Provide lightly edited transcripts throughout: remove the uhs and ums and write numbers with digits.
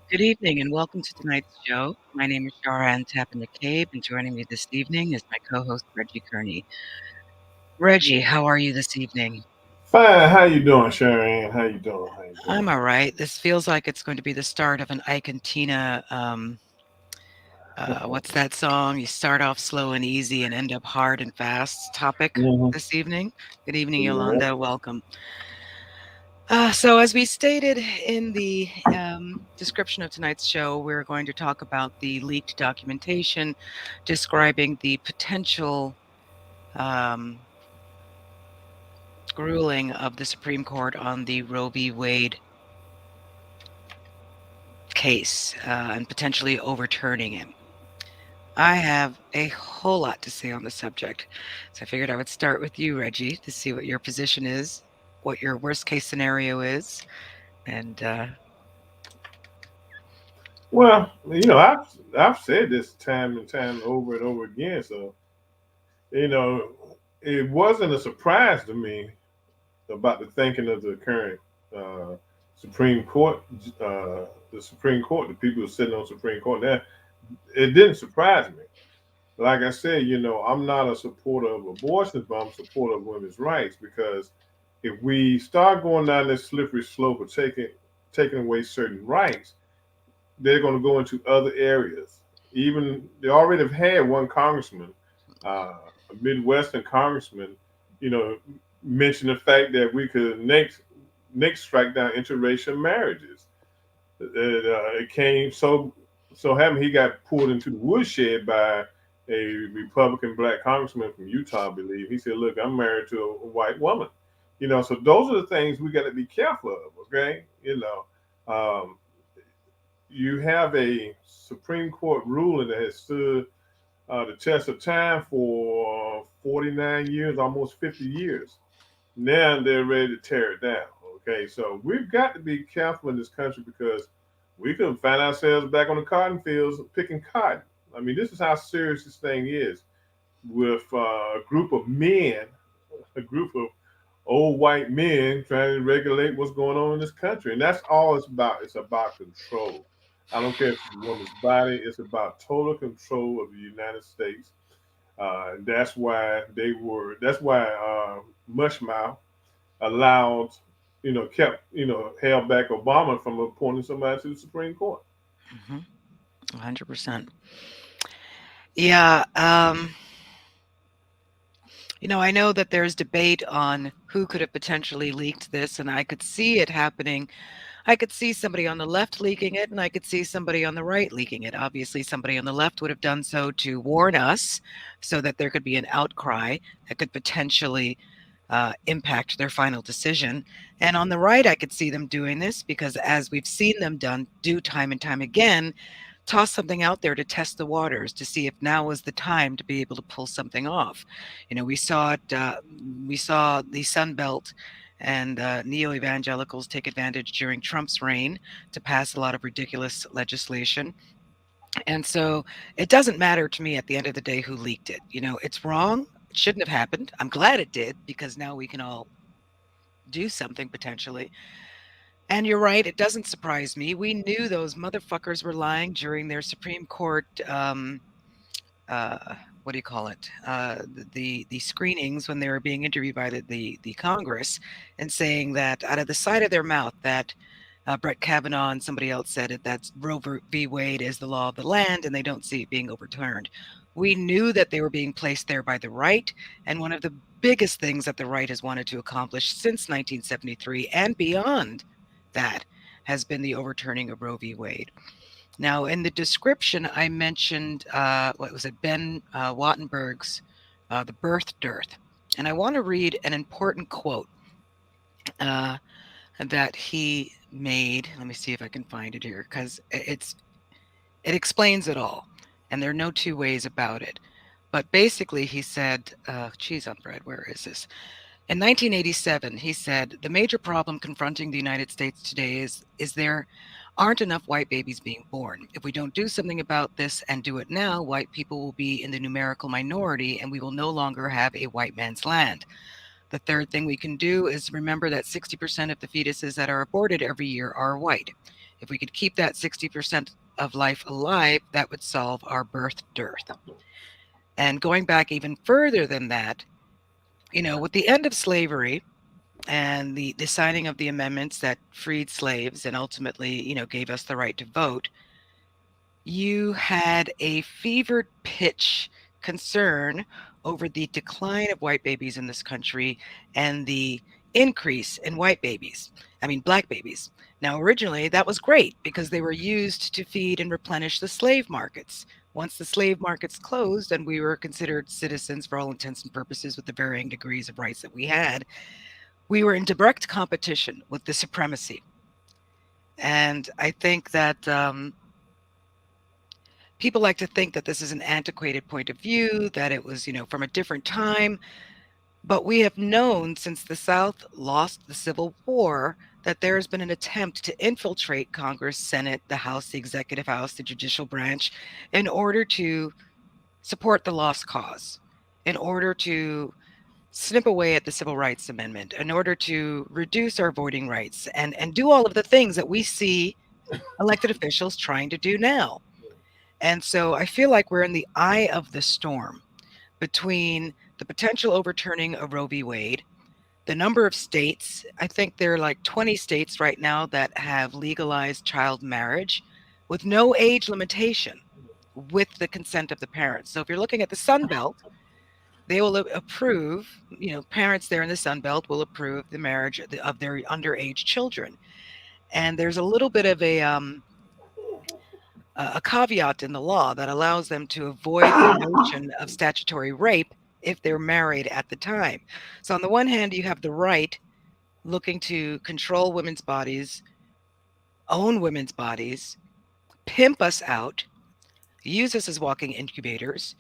Good evening and welcome to tonight's show. My name is Shara Ann Tappan McCabe, and joining me this evening is my co-host Reggie Kearney. Reggie, how are you this evening? Fine. How you doing, Sharon? How you doing? How you doing? I'm all right. This feels like it's going to be the start of an Ike and Tina. What's that song? You start off slow and easy and end up hard and fast. Topic hmm this evening. Good evening, Yeah. Yolanda. Welcome. So, as we stated in the description of tonight's show, we're going to talk about the leaked documentation describing the potential um, ruling of the Supreme Court on the Roe v. Wade case and potentially overturning it. I have a whole lot to say on the subject, so I figured I would start with you, Reggie, to see what your position is, what your worst case scenario is, and Well, I've said this time and time over and over again. So you know, it wasn't a surprise to me about the thinking of the current uh, Supreme Court, the Supreme Court, the people who are sitting on Supreme Court. Now, it didn't surprise me. Like I said, I'm not a supporter of abortions, but I'm a supporter of women's rights because if we start going down this slippery slope of taking away certain rights, they're going to go into other areas. Even they already have had one congressman, a Midwestern congressman, you know, mention the fact that we could next strike down interracial marriages. It came so having he got pulled into the woodshed by a Republican black congressman from Utah, I believe. He said, "Look, I'm married to a white woman." So those are the things we got to be careful of. Okay, you have a Supreme Court ruling that has stood the test of time for 49 years, almost 50 years. Now they're ready to tear it down. Okay, so we've got to be careful in this country because we could find ourselves back on the cotton fields picking cotton. I mean, this is how serious this thing is with a group of men, a group of old white men trying to regulate what's going on in this country. And that's all it's about. It's about control. I don't care if it's a woman's body, it's about total control of the United States. That's why Mushmouth allowed, kept, held back Obama from appointing somebody to the Supreme Court. 100%. Yeah, I know that there's debate on who could have potentially leaked this, and I could see it happening. I could see somebody on the left leaking it, and I could see somebody on the right leaking it. Obviously, somebody on the left would have done so to warn us so that there could be an outcry that could potentially impact their final decision. And on the right, I could see them doing this because, as we've seen them do time and time again, toss something out there to test the waters to see if now was the time to be able to pull something off. We saw it. We saw the Sun Belt and neo-evangelicals take advantage during Trump's reign to pass a lot of ridiculous legislation. And so it doesn't matter to me at the end of the day who leaked it. It's wrong. It shouldn't have happened. I'm glad it did because now we can all do something potentially. And you're right, it doesn't surprise me. We knew those motherfuckers were lying during their Supreme Court, uh, what do you call it? The screenings when they were being interviewed by the Congress, and saying that out of the side of their mouth that Brett Kavanaugh and somebody else said it, that Roe v. Wade is the law of the land and they don't see it being overturned. We knew that they were being placed there by the right, and one of the biggest things that the right has wanted to accomplish since 1973 and beyond that has been the overturning of Roe v. Wade. Now, in the description, I mentioned, what was it, Ben Wattenberg's The Birth Dearth. And I want to read an important quote uh, that he made. Let me see if I can find it here, because it explains it all. And there are no two ways about it. But basically, he said, cheese on bread, where is this? In 1987, he said, the major problem confronting the United States today is there aren't enough white babies being born. If we don't do something about this and do it now, white people will be in the numerical minority and we will no longer have a white man's land. The third thing we can do is remember that 60% of the fetuses that are aborted every year are white. If we could keep that 60% of life alive, that would solve our birth dearth. And going back even further than that, with the end of slavery and the signing of the amendments that freed slaves and ultimately, gave us the right to vote, you had a fevered pitch concern over the decline of white babies in this country and the increase in black babies. Now, originally, that was great because they were used to feed and replenish the slave markets. Once the slave markets closed and we were considered citizens for all intents and purposes with the varying degrees of rights that we were in direct competition with the supremacy. And I think that people like to think that this is an antiquated point of view, that it was, from a different time. But we have known since the South lost the Civil War that there has been an attempt to infiltrate Congress, Senate, the House, the Executive House, the judicial branch, in order to support the lost cause, in order to snip away at the Civil Rights Amendment, in order to reduce our voting rights, and do all of the things that we see elected officials trying to do now. And so I feel like we're in the eye of the storm between the potential overturning of Roe v. Wade, the number of states. I think there are like 20 states right now that have legalized child marriage with no age limitation with the consent of the parents. So if you're looking at the Sun Belt, they will approve, parents there in the Sun Belt will approve the marriage of their underage children. And there's a little bit of a caveat in the law that allows them to avoid the notion of statutory rape if they're married at the time. So on the one hand, you have the right looking to control women's bodies, own women's bodies, pimp us out, use us as walking incubators,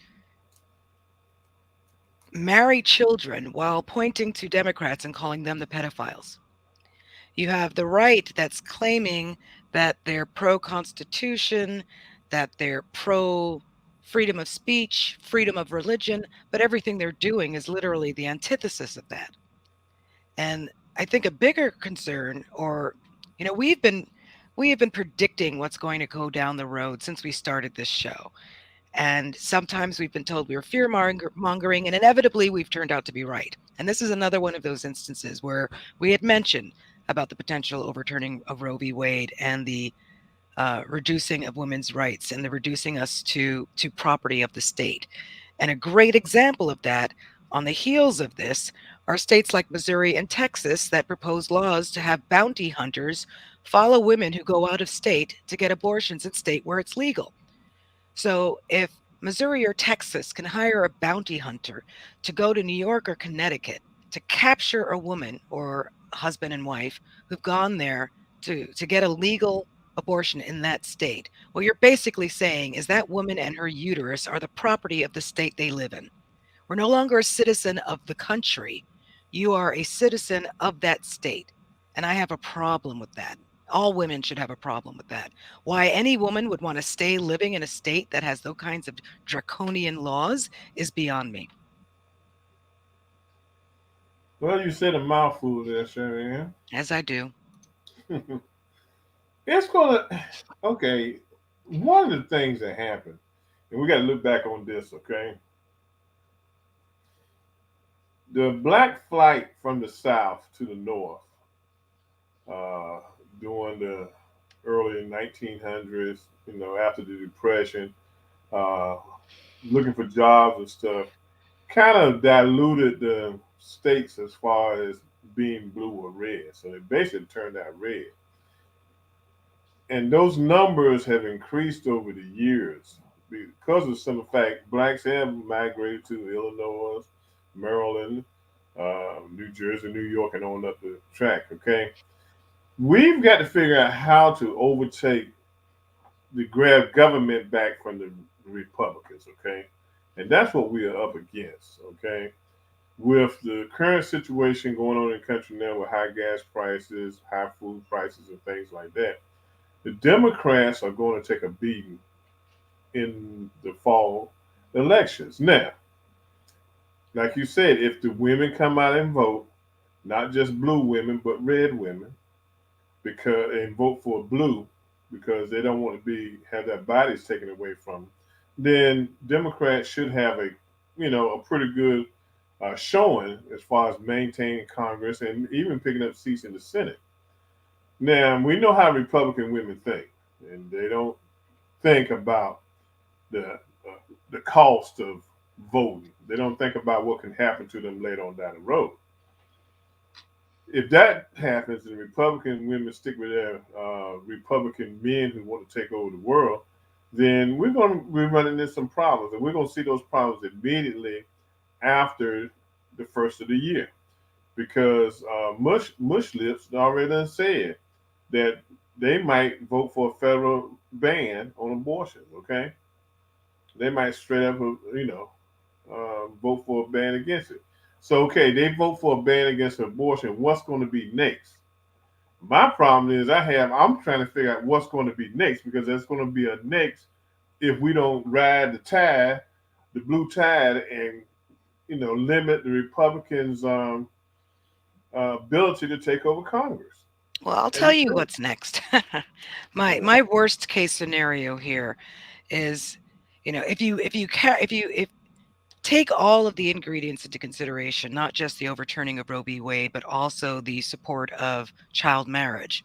marry children while pointing to Democrats and calling them the pedophiles. You have the right that's claiming that they're pro-Constitution, that they're pro-freedom of speech, freedom of religion, but everything they're doing is literally the antithesis of that. And I think a bigger concern, or we have been predicting what's going to go down the road since we started this show. And sometimes we've been told we were fear mongering, and inevitably we've turned out to be right. And this is another one of those instances where we had mentioned about the potential overturning of Roe v. Wade and the reducing of women's rights and the reducing us to property of the state. And a great example of that on the heels of this are states like Missouri and Texas that propose laws to have bounty hunters follow women who go out of state to get abortions in state where it's legal. So if Missouri or Texas can hire a bounty hunter to go to New York or Connecticut to capture a woman or husband and wife who've gone there to get a legal abortion in that state, what you're basically saying is that woman and her uterus are the property of the state they live in. We're no longer a citizen of the country. You are a citizen of that state. And I have a problem with that. All women should have a problem with that. Why any woman would want to stay living in a state that has those kinds of draconian laws is beyond me. Well, you said a mouthful there, Sherry. As I do. It's gonna. Okay, one of the things that happened, and we got to look back on this. Okay, the black flight from the south to the north uh, during the early 1900s, after the Depression, uh, looking for jobs and stuff, kind of diluted the states as far as being blue or red. So they basically turned out red. And those numbers have increased over the years because of some fact blacks have migrated to Illinois, Maryland, New Jersey, New York, and on up the track. Okay, we've got to figure out how to overtake the grab government back from the Republicans. Okay, and that's what we are up against. Okay, with the current situation going on in the country now with high gas prices, high food prices, and things like that, the Democrats are going to take a beating in the fall elections. Now, like you said, if the women come out and vote, not just blue women, but red women, and vote for blue, because they don't want to be have their bodies taken away from them, then Democrats should have a a pretty good showing as far as maintaining Congress and even picking up seats in the Senate. Now we know how Republican women think, and they don't think about the the cost of voting. They don't think about what can happen to them later on down the road. If that happens and Republican women stick with their Republican men who want to take over the world, then we're running into some problems, and we're going to see those problems immediately after the first of the year, because Mush Lips already done said that they might vote for a federal ban on abortion. Okay, they might straight up, vote for a ban against it. So, okay, they vote for a ban against abortion. What's going to be next? My problem is I'm trying to figure out what's going to be next, because there's going to be a next if we don't ride the tide, the blue tide, and limit the Republicans' ability to take over Congress Well, I'll and tell the you Senate. what's next. Yeah. My worst case scenario here is, if take all of the ingredients into consideration, not just the overturning of Roe v. Wade, but also the support of child marriage.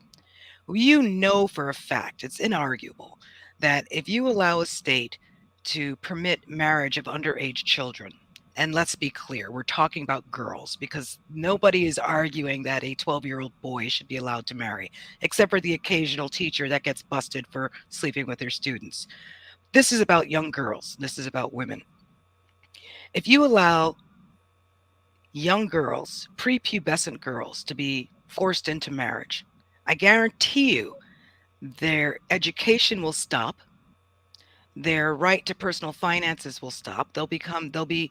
You know for a fact, it's inarguable, that if you allow a state to permit marriage of underage children, and let's be clear, we're talking about girls, because nobody is arguing that a 12-year-old boy should be allowed to marry, except for the occasional teacher that gets busted for sleeping with their students. This is about young girls. This is about women. If you allow young girls, prepubescent girls, to be forced into marriage, I guarantee you their education will stop, their right to personal finances will stop. They'll be groomed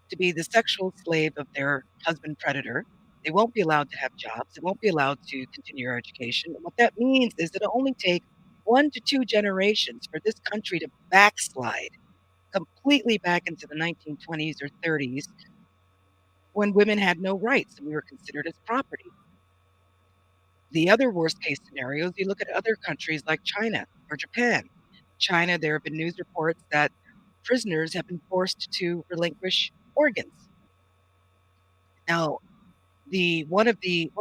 to be the sexual slave of their husband predator. They won't be allowed to have jobs. They won't be allowed to continue their education. And what that means is that it'll only take 1 to 2 generations for this country to backslide completely back into the 1920s or 30s, when women had no rights and we were considered as property. The other worst case scenario is you look at other countries like China or Japan. China, there have been news reports that prisoners have been forced to relinquish organs. Now, the one of the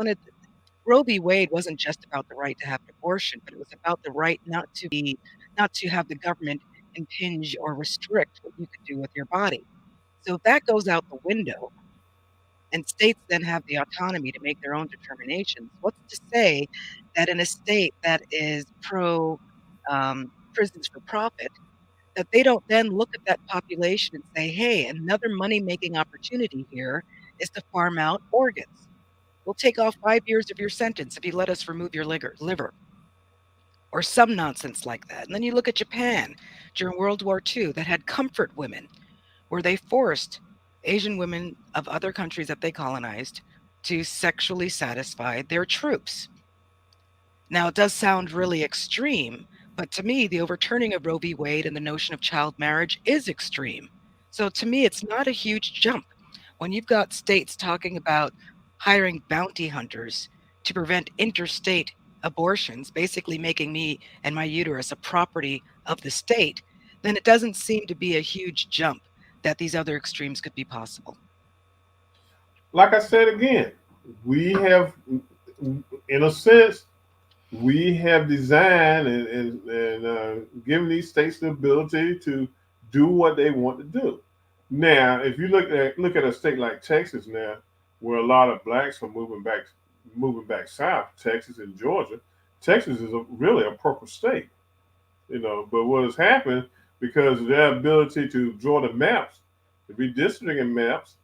Roe v. Wade wasn't just about the right to have an abortion, but it was about the right not to have the government impinge or restrict what you could do with your body. So if that goes out the window, and states then have the autonomy to make their own determinations, what's to say that in a state that is pro prisons for profit, that they don't then look at that population and say, hey, another money making opportunity here is to farm out organs. We'll take off 5 years of your sentence if you let us remove your liver, or some nonsense like that. And then you look at Japan during World War II, that had comfort women, where they forced Asian women of other countries that they colonized to sexually satisfy their troops. Now, it does sound really extreme, but to me, the overturning of Roe v. Wade and the notion of child marriage is extreme. So to me, it's not a huge jump. When you've got states talking about hiring bounty hunters to prevent interstate abortions, basically making me and my uterus a property of the state, then it doesn't seem to be a huge jump that these other extremes could be possible. Like I said again, we have, in a sense, we have designed and given these states the ability to do what they want to do. Now, if you look at a state like Texas now, where a lot of blacks are moving back south, Texas and Georgia. Texas is really a purple state, But what has happened, because of their ability to draw the maps, the redistricting maps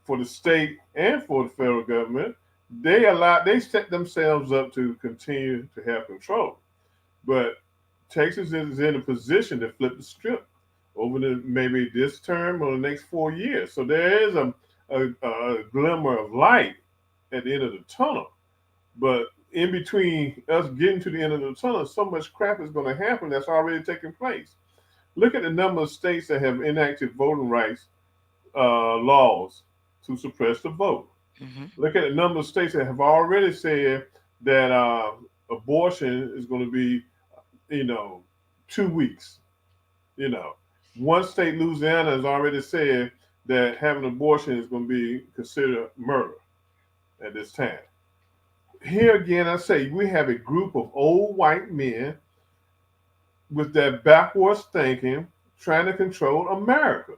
for the state and for the federal government, they set themselves up to continue to have control. But Texas is in a position to flip the script over maybe this term or the next 4 years. So there is a glimmer of light at the end of the tunnel. But in between us getting to the end of the tunnel, so much crap is going to happen that's already taking place. Look at the number of states that have enacted voting rights laws to suppress the vote. Hmm. Look at the number of states that have already said that abortion is going to be, you know, 2 weeks. You know, one state, Louisiana, has already said that having an abortion is going to be considered murder at this time. Here again, I say we have a group of old white men with that backwards thinking trying to control America.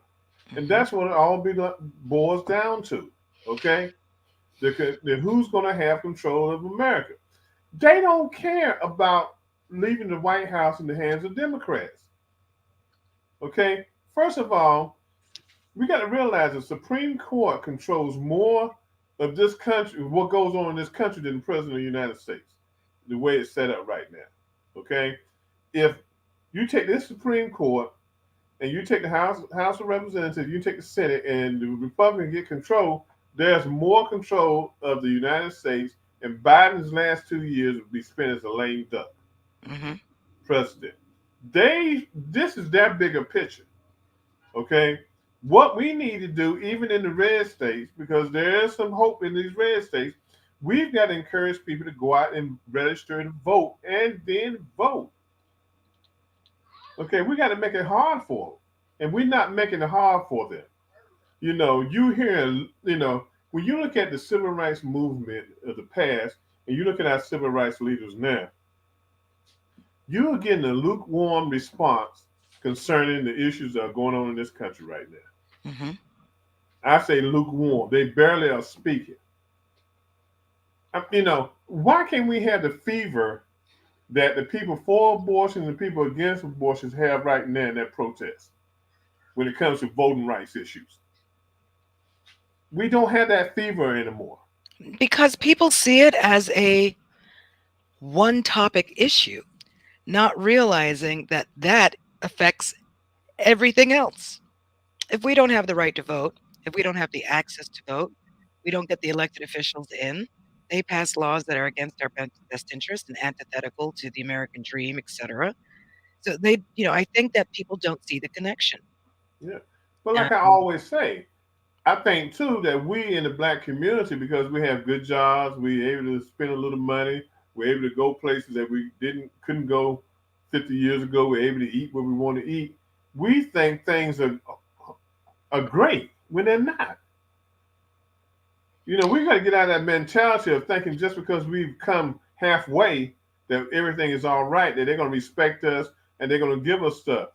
And Mhm. that's what it all boils down to. Okay? Who's going to have control of America? They don't care about leaving the White House in the hands of Democrats. Okay? First of all, we got to realize the Supreme Court controls more of this country, what goes on in this country, than the President of the United States, the way it's set up right now. Okay? If you take this Supreme Court and you take the House of Representatives, you take the Senate, and the Republicans get control, there's more control of the United States, and Biden's last 2 years would be spent as a lame duck Mhm. president. This is their bigger picture. Okay, what we need to do, even in the red states, because there is some hope in these red states, we've got to encourage people to go out and register to vote and then vote. Okay, we got to make it hard for them, and we're not making it hard for them. You hear, when you look at the civil rights movement of the past, and you look at our civil rights leaders now, you're getting a lukewarm response concerning the issues that are going on in this country right now. Mhm. I say lukewarm. They barely are speaking. Why can't we have the fever that the people for abortion and the people against abortions have right now in that protest when it comes to voting rights issues? We don't have that fever anymore. Because people see it as a one topic issue, not realizing that that affects everything else. If we don't have the right to vote, if we don't have the access to vote, we don't get the elected officials in. They pass laws that are against our best interest and antithetical to the American dream, etc. So I think that people don't see the connection. Yeah. But like I And always say, I think too that we in the black community, because we have good jobs, we're able to spend a little money, we're able to go places that we couldn't go 50 years ago. We're able to eat what we want to eat. We think things are great when they're not. We got to get out of that mentality of thinking just because we've come halfway that everything is all right, that they're going to respect us and they're going to give us stuff.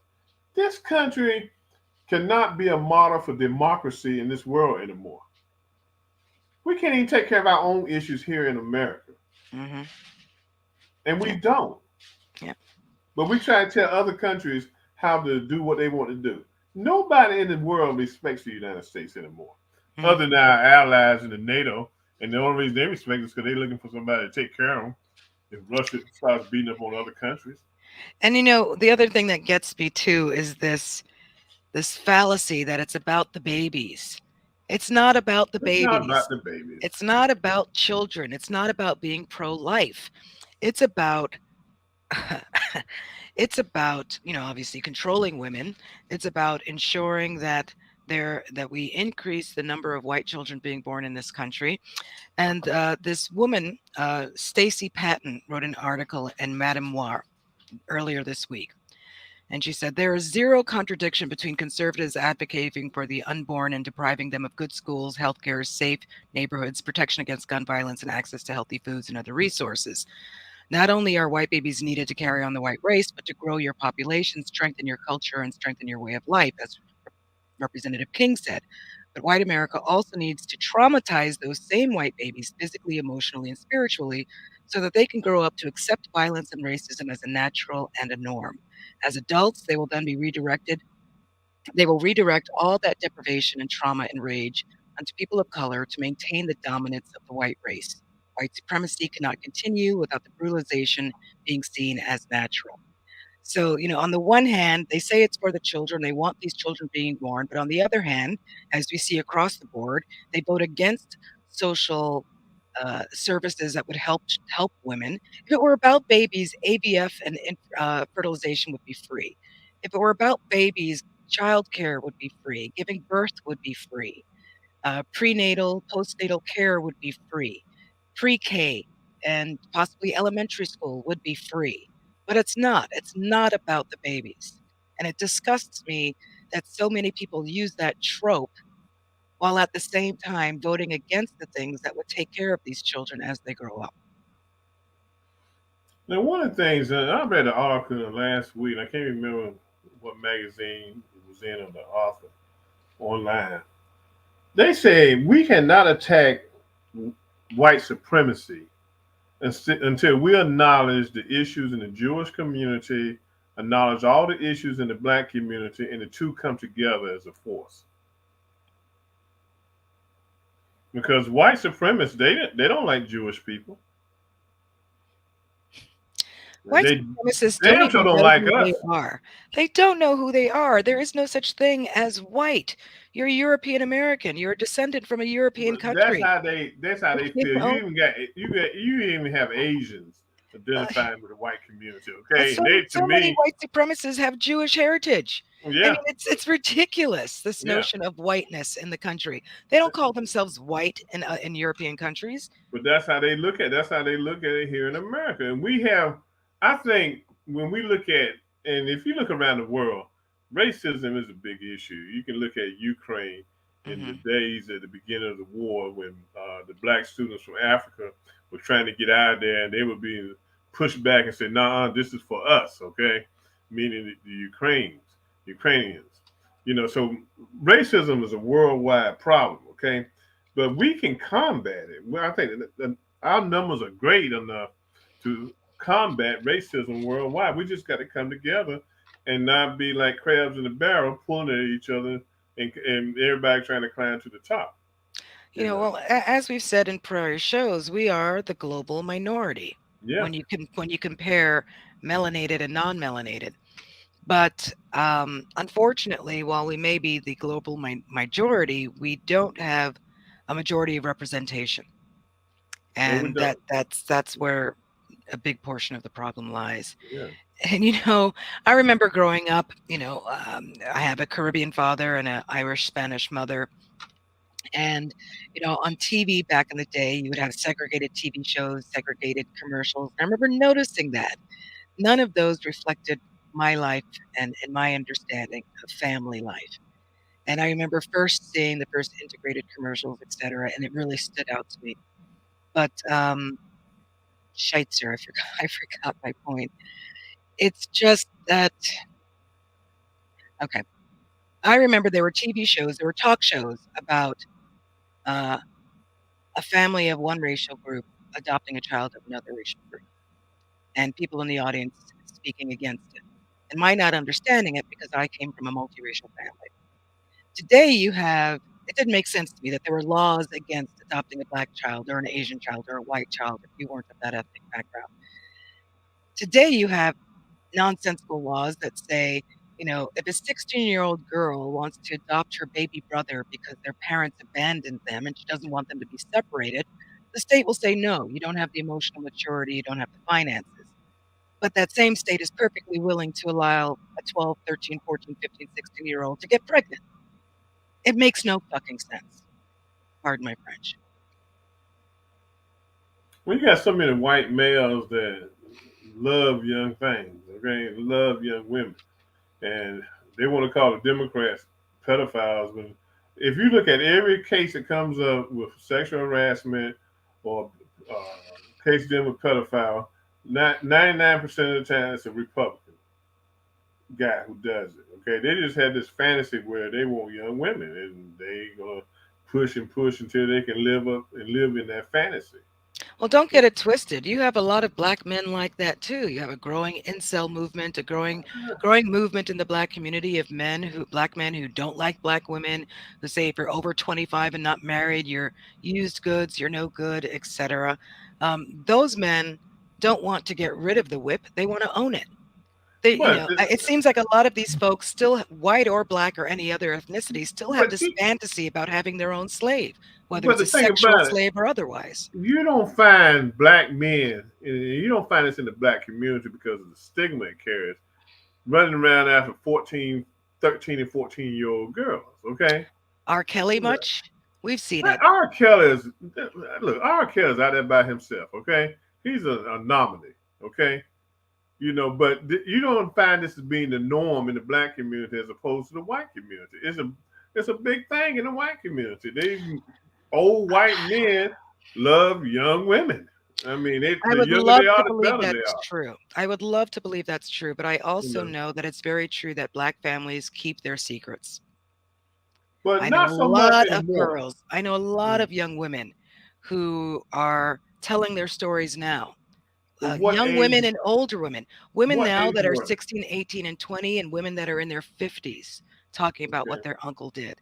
This country cannot be a model for democracy in this world anymore. We can't even take care of our own issues here in America, mhm, and we yeah, don't. yeah, But we try to tell other countries how to do what they want to do. Nobody in the world respects the United States anymore, mm. other than our allies in the NATO. And the only reason they respect us because they're looking for somebody to take care of them if Russia starts beating up on other countries. And the other thing that gets me too is this fallacy that it's about the babies. It's not about the It's not about babies. the babies. It's not about children. It's not about being pro-life. It's about it's about, obviously controlling women. It's about ensuring that we increase the number of white children being born in this country. And this woman, Stacey Patton, wrote an article in Madame Noir earlier this week. And she said, there is zero contradiction between conservatives advocating for the unborn and depriving them of good schools, healthcare, safe neighborhoods, protection against gun violence, and access to healthy foods and other resources. Not only are white babies needed to carry on the white race, but to grow your population, strengthen your culture, and strengthen your way of life, as Representative King said. But white America also needs to traumatize those same white babies physically, emotionally, and spiritually so that they can grow up to accept violence and racism as a natural and a norm. As adults, they will redirect all that deprivation and trauma and rage onto people of color to maintain the dominance of the white race. White supremacy cannot continue without the brutalization being seen as natural. So, on the one hand, they say it's for the children. They want these children being born. But on the other hand, as we see across the board, they vote against social services that would help women. If it were about babies, ABF and fertilization would be free. If it were about babies, childcare would be free. Giving birth would be free. Prenatal, postnatal care would be free. Pre-K. and possibly elementary school would be free. But it's not. It's not about the babies. And it disgusts me that so many people use that trope while at the same time voting against the things that would take care of these children as they grow up. Now, one of the things I read an article last week. I can't remember what magazine it was in or the author online. They say we cannot attack white supremacy until we acknowledge the issues in the Jewish community, acknowledge all the issues in the black community, and the two come together as a force. Because white supremacists, they don't like Jewish people. White They supremacists don't damn sure even don't know like who they us. are. They don't know who they are. There is no such thing as white. You're European American. You're a descendant from a European But that's country. how they You feel. know, You even have Asians uh, identifying with the white community. and Okay, and they to so many me, white supremacists have Jewish heritage. I mean, yeah, it's ridiculous, this yeah. notion of whiteness in the country. They don't call themselves white in European countries. But that's how they look at it. That's how they look at it here in America. And we have, I think, when we look at, and if you look around the world, racism is a big issue. You can look at Ukraine in the Mhm. days at the beginning of the war when the black students from Africa were trying to get out of there, and they were being pushed back and said, "Nah, this is for us," okay, meaning the Ukrainians. So racism is a worldwide problem, okay, but we can combat it. Well, I think that our numbers are great enough to combat racism worldwide. We just got to come together and not be like crabs in a barrel pulling at each other and everybody trying to climb to the top. And Well, as we've said in prior shows, we are the global minority yeah, when you compare melanated and non-melanated. But unfortunately, while we may be the global majority, we don't have a majority of representation, no, we and don't. that's where a big portion of the problem lies. Yeah, And I remember growing up. I have a Caribbean father and an Irish Spanish mother, and on TV back in the day, you would have segregated TV shows, segregated commercials. I remember noticing that none of those reflected my life and my understanding of family life. And I remember first seeing the first integrated commercials, et cetera, and it really stood out to me. But Scheitzer, I forgot, I forgot my point. It's just that, okay. I remember there were TV shows, there were talk shows about uh, a family of one racial group adopting a child of another racial group, and people in the audience speaking against it, and my not understanding it because I came from a multiracial family. Today, it didn't make sense to me that there were laws against adopting a black child or an Asian child or a white child if you weren't of that ethnic background. Today, you have nonsensical laws that say, if a 16-year-old girl wants to adopt her baby brother because their parents abandoned them and she doesn't want them to be separated, the state will say, no, you don't have the emotional maturity, you don't have the finances. But that same state is perfectly willing to allow a 12, 13, 14, 15, 16-year-old to get pregnant. It makes no fucking sense. Pardon my French. well, you got so many white males that love young things, okay, love young women, and they want to call the Democrats pedophiles. But if you look at every case that comes up with sexual harassment or case dealing with pedophile, 99% of the time it's a Republican guy who does it. Okay, they just have this fantasy where they want young women, and they gonna push and push until they can live up and live in that fantasy. Well, don't get it twisted. You have a lot of black men like that too. You have a growing incel movement, a growing movement in the black community of black men who don't like black women, who say if you're over 25 and not married, you're used goods, you're no good, etc. Those men don't want to get rid of the whip; they want to own it. But It seems like a lot of these folks, still white or black or any other ethnicity, still have but this fantasy about having their own slave, whether but it's the a thing sexual about it, slave or otherwise. you don't find black men, and you don't find this in the black community because of the stigma it carries, running around after 14, 13, and 14-year-old girls. Okay, R. Kelly much? We've seen like it. R. Kelly is look, R. Kelly is out there by himself. Okay, He's an anomaly. Okay, but you don't find this as being the norm in the black community as opposed to the white community. It's a big thing in the white community. These old white men love young women. I mean, I the would younger love they to are, the believe better they that's are. true. I would love to believe that's true, but I You also know, know that it's very true that black families keep their secrets. but I know a not so much lot of anymore. girls, I know a lot Mm. of young women who are telling their stories now. But what Young age? women and older women, women What now age that are were 16, 18, and 20, and women that are in their 50s talking they? about what Okay, their uncle did.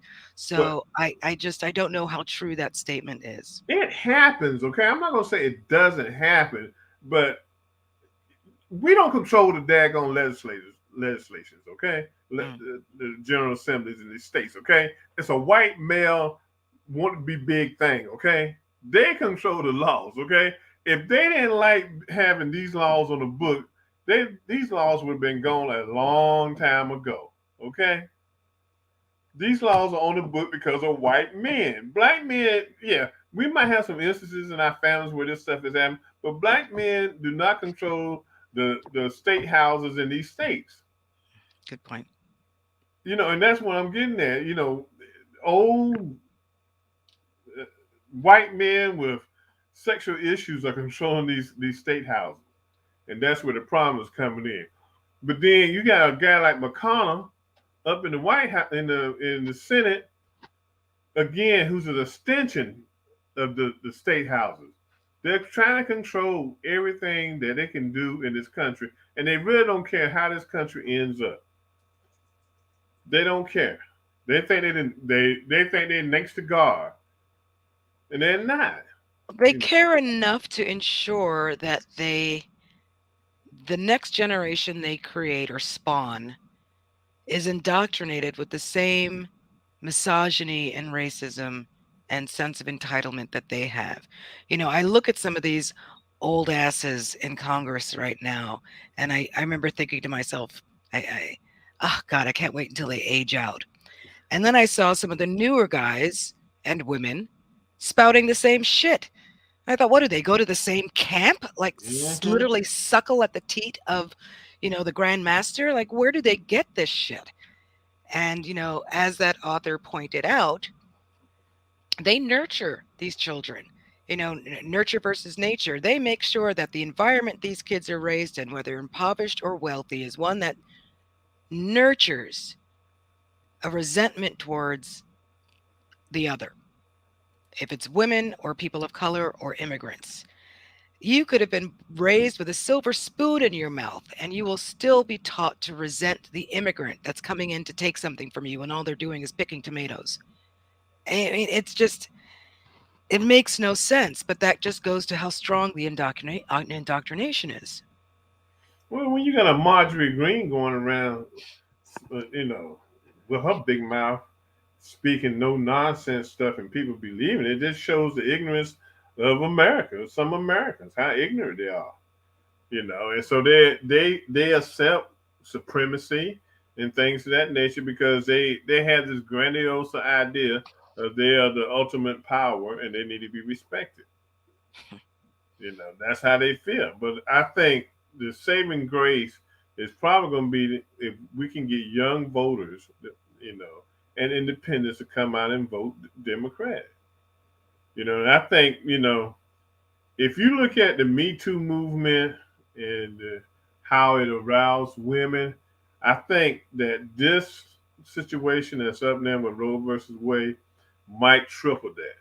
but So I don't know how true that statement is. it happens. Okay, I'm not gonna say it doesn't happen, but we don't control the daggone legislations, okay? Mm, The general assemblies in these states, okay? It's a white male want to be big thing, okay? They control the laws, okay? If they didn't like having these laws on the book, these laws would have been gone a long time ago, okay? These laws are on the book because of white men. Black men, yeah, we might have some instances in our families where this stuff is happening, but black men do not control the state houses in these states. good point. And that's what I'm getting at. Old white men with sexual issues are controlling these state houses, and that's where the problem is coming in. But then you got a guy like McConnell up in the White House in the Senate again, who's an extension of the state houses. They're trying to control everything that they can do in this country, and they really don't care how this country ends up. They don't care. They think they think they're next to God, and they're not. They You know. care enough to ensure that the next generation they create or spawn is indoctrinated with the same misogyny and racism and sense of entitlement that they have. I look at some of these old asses in Congress right now, and I remember thinking to myself, oh God, I can't wait until they age out. And then I saw some of the newer guys and women spouting the same shit. I thought, what do they go to the same camp? Like Mm-hmm. literally suckle at the teat of, the Grand Master? Like, where do they get this shit? And, as that author pointed out, they nurture these children. Nurture versus nature. They make sure that the environment these kids are raised in, whether impoverished or wealthy, is one that nurtures a resentment towards the other. If it's women or people of color or immigrants, you could have been raised with a silver spoon in your mouth, and you will still be taught to resent the immigrant that's coming in to take something from you, and all they're doing is picking tomatoes. I mean, it makes no sense, but that just goes to how strong the indoctrination is. Well, when you got a Marjorie Green going around, you know, with her big mouth, speaking no nonsense stuff, and people believing it, just shows the ignorance of America, some Americans, how ignorant they are. And so they accept supremacy and things of that nature because they have this grandiose idea of they are the ultimate power and they need to be respected. That's how they feel. But I think the saving grace is probably going to be if we can get young voters, you know, and independents to come out and vote Democrat. And I think if you look at the Me Too movement and how it aroused women, I think that this situation that's up now with Roe versus Wade might triple that.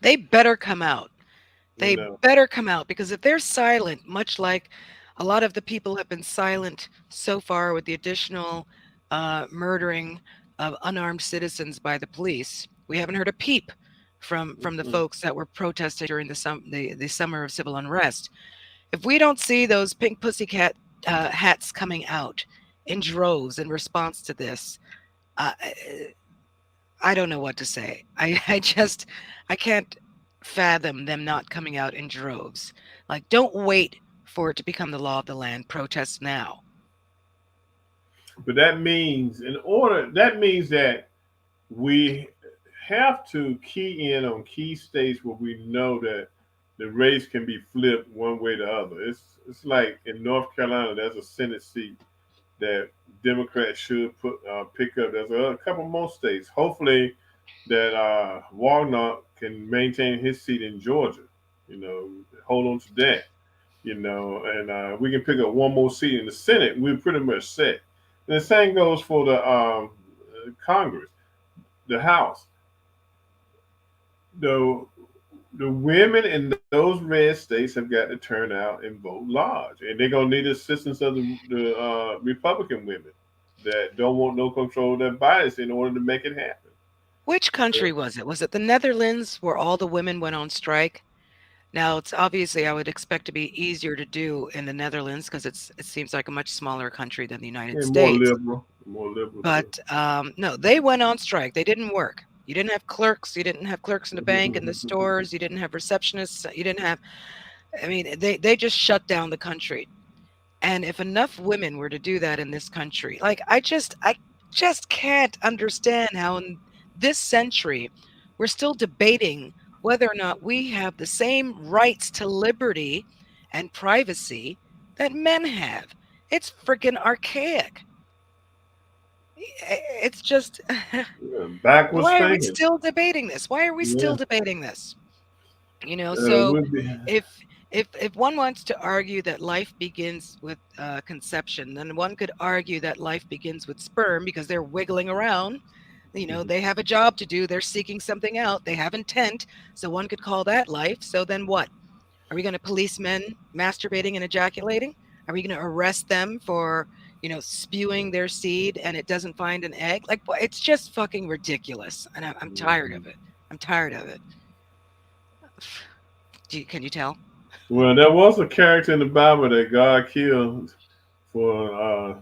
They better come out. You They know, better come out, because if they're silent, much like a lot of the people have been silent so far with the additional murdering of unarmed citizens by the police, we haven't heard a peep from the mm-mm. folks that were protesting during the summer of civil unrest. If we don't see those pink pussycat hats coming out in droves in response to this, uh, I don't know what to say. I can't fathom them not coming out in droves. Like, don't wait for it to become the law of the land. Protest now. But that means that we have to key in on key states where we know that the race can be flipped one way or the other. It's like in North Carolina, there's a Senate seat that Democrats should pick up. There's a couple more states. Hopefully, that Warnock can maintain his seat in Georgia. You know, hold on to that. You know, and we can pick up one more seat in the Senate. We're pretty much set. And the same goes for the Congress, the House. The the women in those red states have got to turn out and vote large, and they're gonna need assistance of the Republican women that don't want no control of their bodies in order to make it happen. Which country was it? Was it the Netherlands where all the women went on strike? Now, it's obviously I would expect to be easier to do in the Netherlands because it seems like a much smaller country than the United And States. more liberal too. But no, they went on strike. They didn't work. You didn't have clerks. You didn't have clerks in the bank, in the stores. You didn't have receptionists. You didn't have. I mean, they just shut down the country. And if enough women were to do that in this country, like I just can't understand how in this century we're still debating whether or not we have the same rights to liberty and privacy that men have. It's freaking archaic. It's just Yeah, backwards why are we thinking. still debating this? Why are we still Yeah, debating this? So would be. if if one wants to argue that life begins with conception, then one could argue that life begins with sperm because they're wiggling around. They have a job to do. They're seeking something out. They have intent. So one could call that life. So then what? Are we going to police men masturbating and ejaculating? Are we going to arrest them for, spewing their seed and it doesn't find an egg? Like, it's just fucking ridiculous. And I'm tired of it. I'm tired of it. Can you tell? Well, there was a character in the Bible that God killed for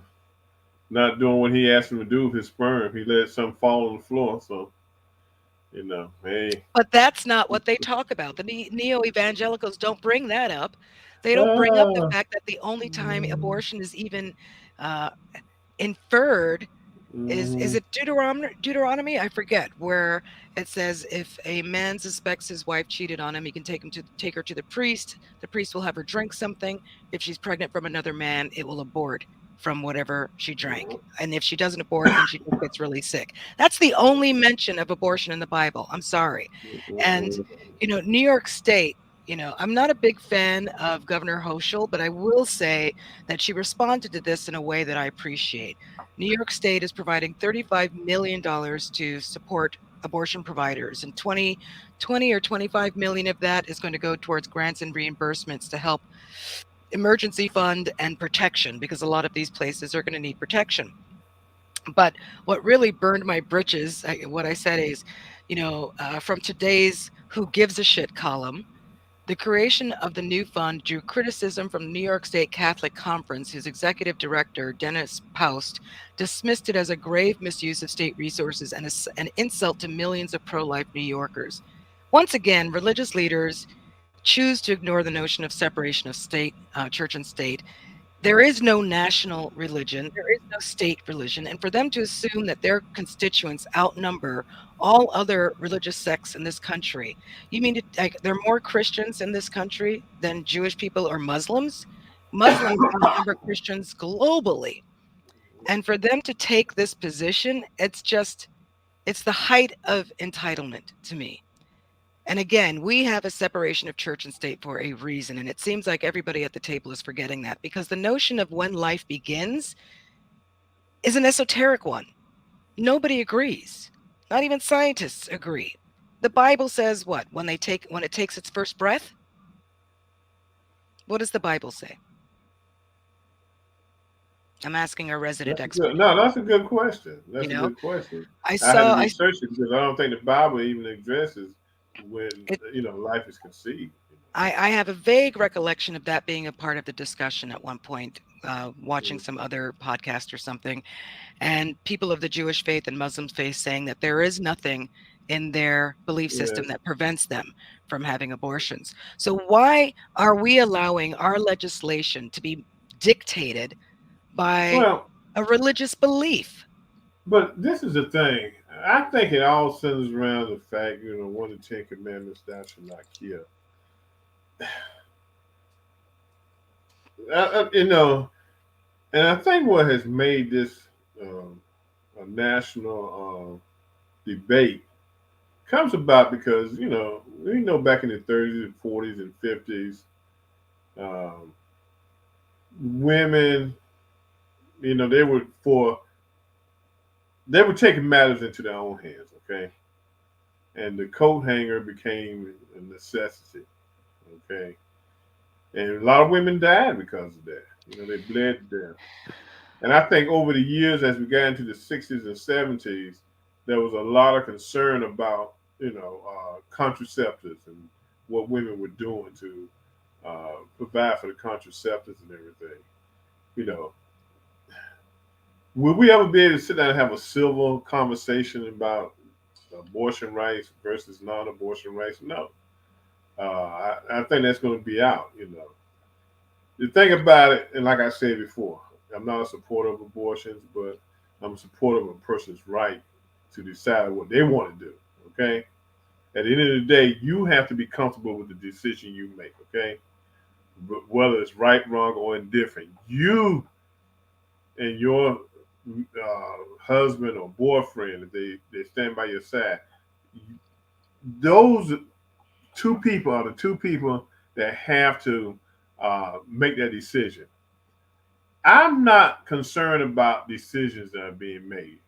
not doing what He asked him to do with his sperm. He let something fall on the floor. So hey. But that's not what they talk about. The neo-evangelicals don't bring that up. They don't bring up the Ah, fact that the only time abortion is even uh, inferred is mhm. it Deuteronomy? I forget, where it says if a man suspects his wife cheated on him, he can take her to the priest. The priest will have her drink something. If she's pregnant from another man, it will abort from whatever she drank. And if she doesn't abort, then she just gets really sick. That's the only mention of abortion in the Bible. I'm sorry. And New York State, I'm not a big fan of Governor Hochul, but I will say that she responded to this in a way that I appreciate. New York State is providing $35 million to support abortion providers, and 20 or 25 million of that is going to go towards grants and reimbursements to help emergency fund and protection, because a lot of these places are going to need protection. But what really burned my britches, what I said is, from today's Who Gives a Shit column, the creation of the new fund drew criticism from the New York State Catholic Conference, whose executive director, Dennis Paust, dismissed it as a grave misuse of state resources and an insult to millions of pro-life New Yorkers. Once again, religious leaders choose to ignore the notion of separation of church and state. There is no national religion. There is no state religion. And for them to assume that their constituents outnumber all other religious sects in this country, you mean there are more Christians in this country than Jewish people or Muslims? Muslims outnumber Christians globally. And for them to take this position, it's the height of entitlement to me. And again, we have a separation of church and state for a reason. And it seems like everybody at the table is forgetting that, because the notion of when life begins is an esoteric one. Nobody agrees. Not even scientists agree. The Bible says what? When it takes its first breath? What does the Bible say? I'm asking our resident That's a expert. good. No, that's a good question. You That's a know, good question. I I had to saw I research it because I don't think the Bible even addresses when it life is conceived. I have a vague recollection of that being a part of the discussion at one point, watching some other podcast or something, and people of the Jewish faith and Muslim faith saying that there is nothing in their belief system Yes. that prevents them from having abortions. So why are we allowing our legislation to be dictated by Well, a religious belief? but this is the thing. I think it all centers around the fact, one of the Ten Commandments, thou shalt not kill. you know, and I think what has made this um, a national debate comes about because we know back in the 30s and 40s and 50s, um, women, they were taking matters into their own hands, okay, and the coat hanger became a necessity, okay, and a lot of women died because of that. They bled to death. And I think over the years, as we got into the 60s and 70s, there was a lot of concern about, contraceptives and what women were doing to provide for the contraceptives and everything. You know, will we ever be able to sit down and have a civil conversation about abortion rights versus non-abortion rights? No. I think that's going to be out. The thing about it, and like I said before, I'm not a supporter of abortions, but I'm a supporter of a person's right to decide what they want to do. Okay. At the end of the day, you have to be comfortable with the decision you make. Okay. Whether it's right, wrong, or indifferent, you and your husband or boyfriend, if they stand by your side, those two people are the two people that have to make that decision. I'm not concerned about decisions that are being made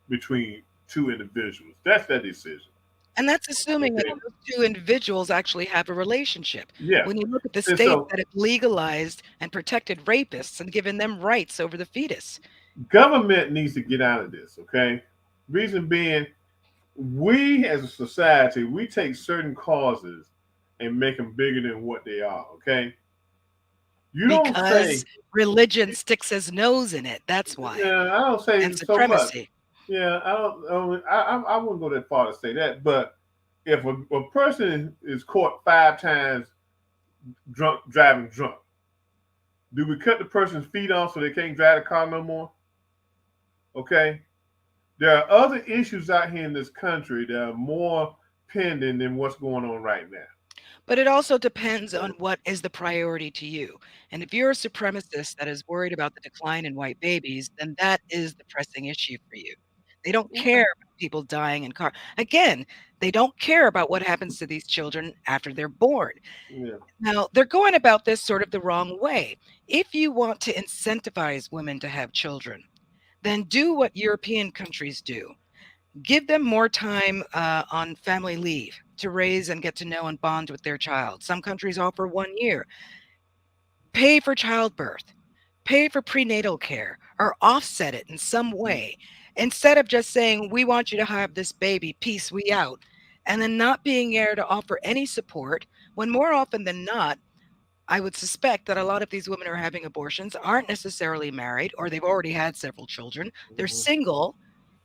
between two individuals. That's their decision. And that's assuming that Okay. those two individuals actually have a relationship. Yeah. When you look at the And states so that have legalized and protected rapists and given them rights over the fetus. government needs to get out of this. Okay. Reason being, we as a society, we take certain causes and make them bigger than what they are. Okay. You don't Because say, religion sticks its nose in it, that's why, yeah, I don't say and so much. supremacy. Yeah, I wouldn't go that far to say that. But if a person is caught 5 times driving drunk, do we cut the person's feet off so they can't drive the car no more? Okay. There are other issues out here in this country that are more pending than what's going on right now. But it also depends on what is the priority to you. And if you're a supremacist that is worried about the decline in white babies, then that is the pressing issue for you. They don't care Okay. about people dying in car. Again, they don't care about what happens to these children after they're born. Yeah. Now, they're going about this sort of the wrong way. If you want to incentivize women to have children, then do what European countries do. Give them more time on family leave to raise and get to know and bond with their child. Some countries offer 1 year. Pay for childbirth, pay for prenatal care, or offset it in some way. Instead of just saying, we want you to have this baby, peace, we out, and then not being there to offer any support, when more often than not, I would suspect that a lot of these women who are having abortions aren't necessarily married or they've already had several children. They're Hmm. single,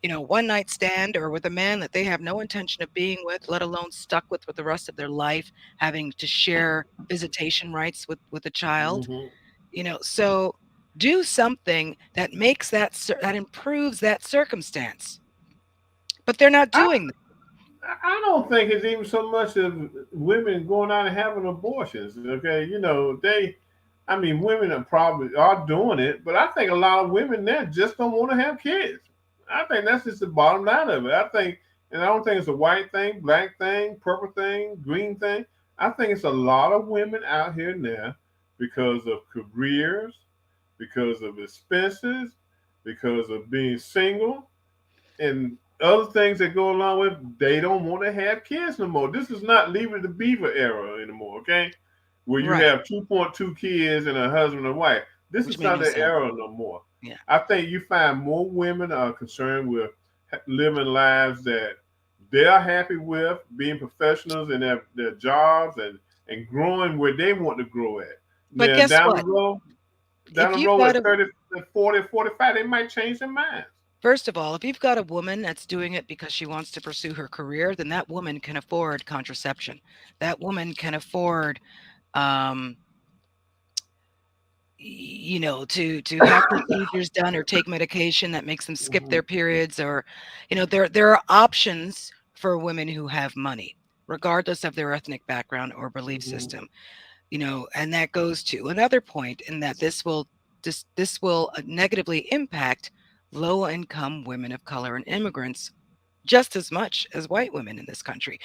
one night stand or with a man that they have no intention of being with, let alone stuck with for the rest of their life, having to share visitation rights with a child. Hmm. So do something that makes that improves that circumstance. But they're not I, doing that. I don't think it's even so much of women going out and having abortions. Okay, I mean, women are doing it, but I think a lot of women there just don't want to have kids. I think that's just the bottom line of it. And I don't think it's a white thing, black thing, purple thing, green thing. I think it's a lot of women out here now because of careers, because of expenses, because of being single, and other things that go along with, they don't want to have kids no more. This is not Leave It to Beaver era anymore, okay? Where you Right. have 2.2 kids and a husband and wife. This Which is made not no the sense. era no more. Yeah. I think you find more women are concerned with living lives that they are happy with, being professionals in their jobs and growing where they want to grow at. But Now guess what? down If the you've road got at a 30, 40, 45, they might change their minds. First of all, if you've got a woman that's doing it because she wants to pursue her career, then that woman can afford contraception. That woman can afford, um, to have procedures done or take medication that makes them skip Mhm. their periods, or, there are options for women who have money. regardless of their ethnic background or belief Mhm. system. And that goes to another point in that this will negatively impact low income women of color and immigrants just as much as white women in this country.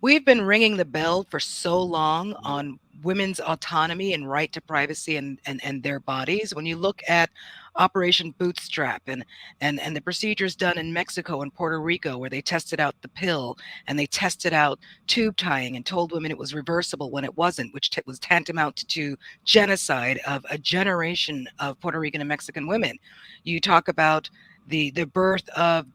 We've been ringing the bell for so long on women's autonomy and right to privacy and their bodies. When you look at Operation Bootstrap and the procedures done in Mexico and Puerto Rico, where they tested out the pill and they tested out tube tying and told women it was reversible when it wasn't, which was tantamount to genocide of a generation of Puerto Rican and Mexican women. You talk about the birth of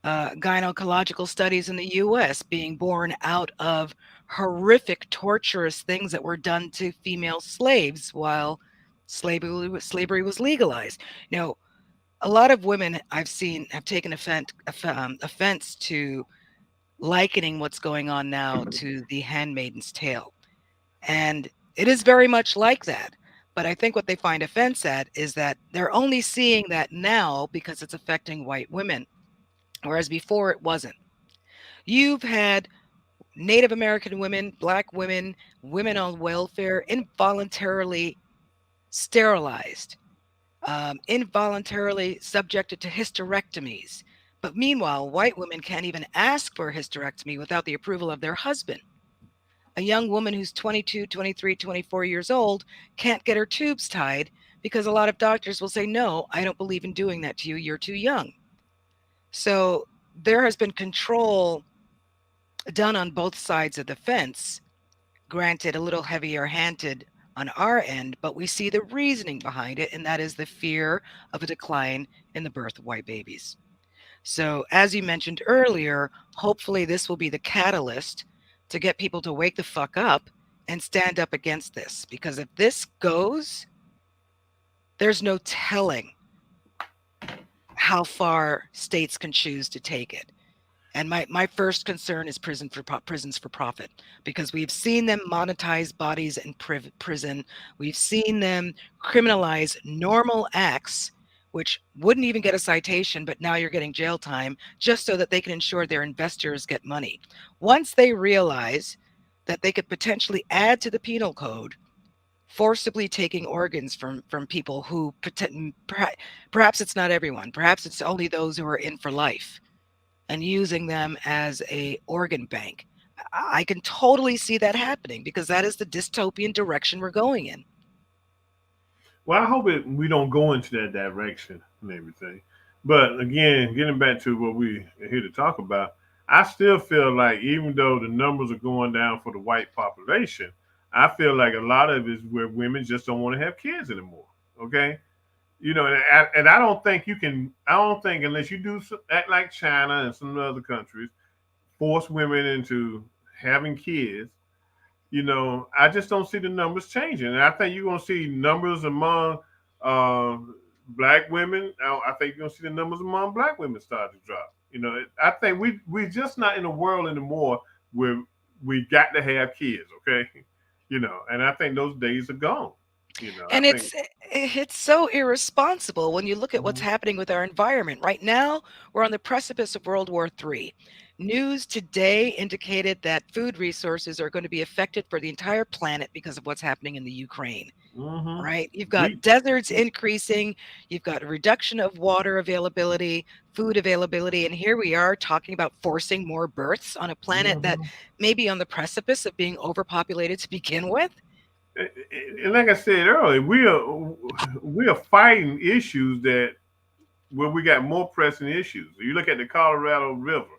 gynecological studies in the US being born out of horrific, torturous things that were done to female slaves while slavery was legalized. You know, a lot of women I've seen have taken offense to likening what's going on now to the Handmaiden's Tale. And it is very much like that. But I think what they find offense at is that they're only seeing that now because it's affecting white women, whereas before it wasn't. You've had Native American women, Black women, women on welfare involuntarily sterilized, involuntarily subjected to hysterectomies. But meanwhile, white women can't even ask for a hysterectomy without the approval of their husband. A young woman who's 22, 23, 24 years old can't get her tubes tied because a lot of doctors will say, no, I don't believe in doing that to you. You're too young. So there has been control done on both sides of the fence, granted a little heavier handed on our end, but we see the reasoning behind it, and that is the fear of a decline in the birth of white babies. So, as you mentioned earlier, hopefully this will be the catalyst to get people to wake the fuck up and stand up against this. Because if this goes, there's no telling how far states can choose to take it. And my first concern is prisons for profit, because we've seen them monetize bodies in prison. We've seen them criminalize normal acts, which wouldn't even get a citation, but now you're getting jail time just so that they can ensure their investors get money. Once they realize that they could potentially add to the penal code, forcibly taking organs from people who perhaps it's not everyone, perhaps it's only those who are in for life, and using them as a organ bank. I can totally see that happening because that is the dystopian direction we're going in. Well, I hope we don't go into that direction and everything. But again, getting back to what we are here to talk about, I still feel like even though the numbers are going down for the white population, I feel like a lot of it is where women just don't want to have kids anymore. Okay, and I don't think you can. I don't think unless you do act like China and some other countries, force women into having kids. I just don't see the numbers changing. And I think you're going to see numbers among uh, black women. I think you're going to see the numbers among black women start to drop. I think we're just not in a world anymore where we got to have kids, okay? And I think those days are gone. I And think. it's so irresponsible when you look at what's Mhm. happening with our environment. Right now, we're on the precipice of World War III. News today indicated that food resources are going to be affected for the entire planet because of what's happening in the Ukraine. Mhm. Right? You've got We. deserts increasing, you've got a reduction of water availability, food availability, and here we are talking about forcing more births on a planet that Mhm. may be on the precipice of being overpopulated to begin with. And like I said earlier, we are fighting issues that where we got more pressing issues. You look at the Colorado River